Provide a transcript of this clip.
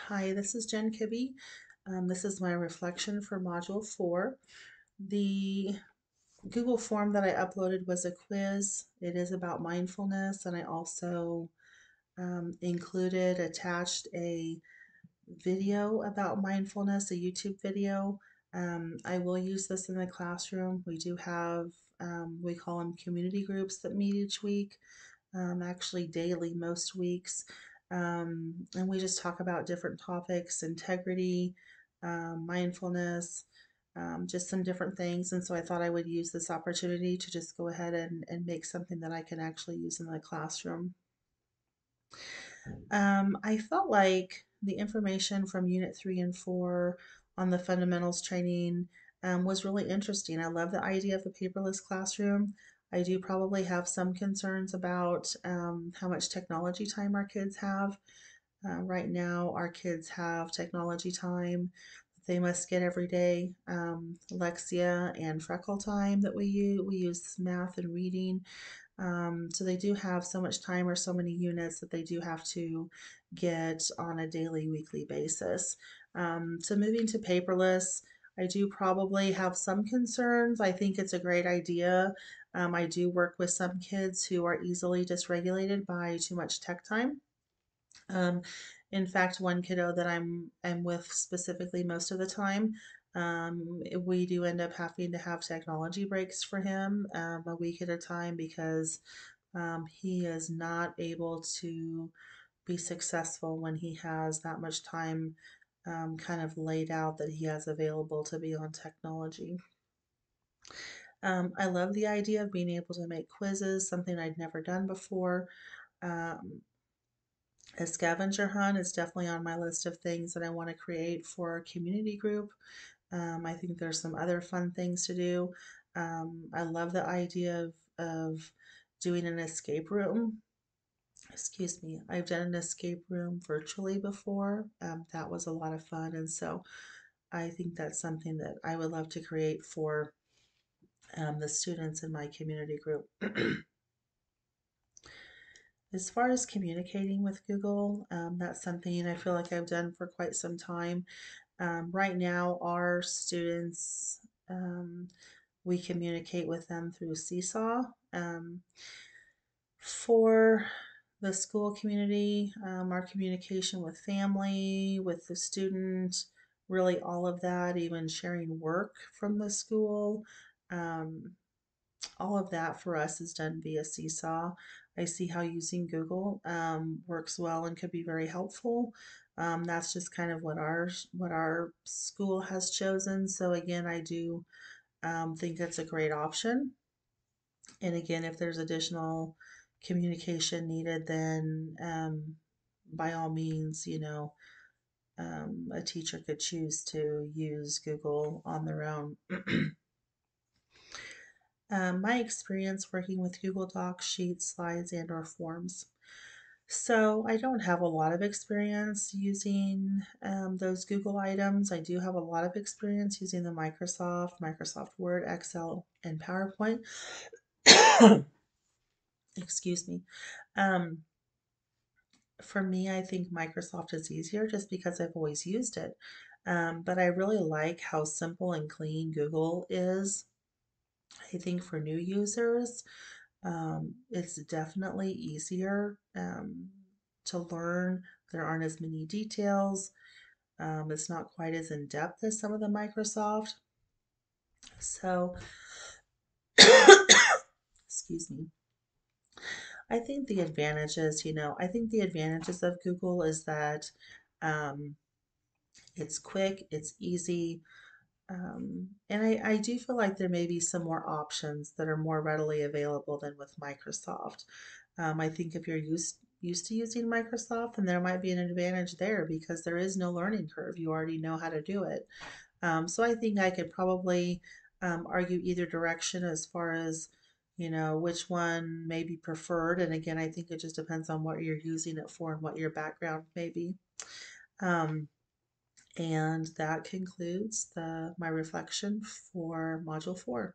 Hi, this is Jen Kibbe. This is my reflection for Module 4. The Google form that I uploaded was a quiz. It is about mindfulness, and I also attached a video about mindfulness, a YouTube video. I will use this in the classroom. We do have, we call them community groups that meet each week, actually daily most weeks. And we just talk about different topics, integrity, mindfulness, just some different things. And so I thought I would use this opportunity to just go ahead and make something that I can actually use in the classroom. I felt like the information from Unit 3 and 4 on the fundamentals training was really interesting. I love the idea of a paperless classroom. I do probably have some concerns about how much technology time our kids have. Right now, our kids have technology time that they must get every day. Lexia and Freckle time that we use. We use math and reading. So they do have so much time or so many units that they do have to get on a daily, weekly basis. So moving to paperless, I do probably have some concerns. I think it's a great idea. I do work with some kids who are easily dysregulated by too much tech time. Um, in fact, one kiddo that I'm with specifically most of the time, we do end up having to have technology breaks for him a week at a time because he is not able to be successful when he has that much time kind of laid out that he has available to be on technology. I love the idea of being able to make quizzes, something I'd never done before. Um, A scavenger hunt is definitely on my list of things that I want to create for a community group. I think there's some other fun things to do. I love the idea of doing an escape room. Excuse me. I've done an escape room virtually before. That was a lot of fun. And so I think that's something that I would love to create for the students in my community group. As far as communicating with Google, that's something I feel like I've done for quite some time. Right now, our students, we communicate with them through Seesaw. For the school community, our communication with family, with the student, really all of that, even sharing work from the school. Um, all of that for us is done via Seesaw. I see how using Google works well and could be very helpful. That's just kind of what our school has chosen. So again, I do think it's a great option. And again, if there's additional communication needed, then by all means, a teacher could choose to use Google on their own. My experience working with Google Docs, Sheets, Slides, and or Forms. So I don't have a lot of experience using those Google items. I do have a lot of experience using the Microsoft Word, Excel, and PowerPoint. Excuse me. Um, for me, I think Microsoft is easier just because I've always used it. But I really like how simple and clean Google is. I think for new users, it's definitely easier to learn. There aren't as many details. It's not quite as in depth as some of the Microsoft. So, excuse me. I think the advantages of Google is that um, it's quick, it's easy, and I do feel like there may be some more options that are more readily available than with Microsoft. I think if you're used to using Microsoft, then there might be an advantage there because there is no learning curve. You already know how to do it. So I think I could probably argue either direction as far as which one may be preferred. And again, I think it just depends on what you're using it for and what your background may be. Um, and that concludes my reflection for Module 4.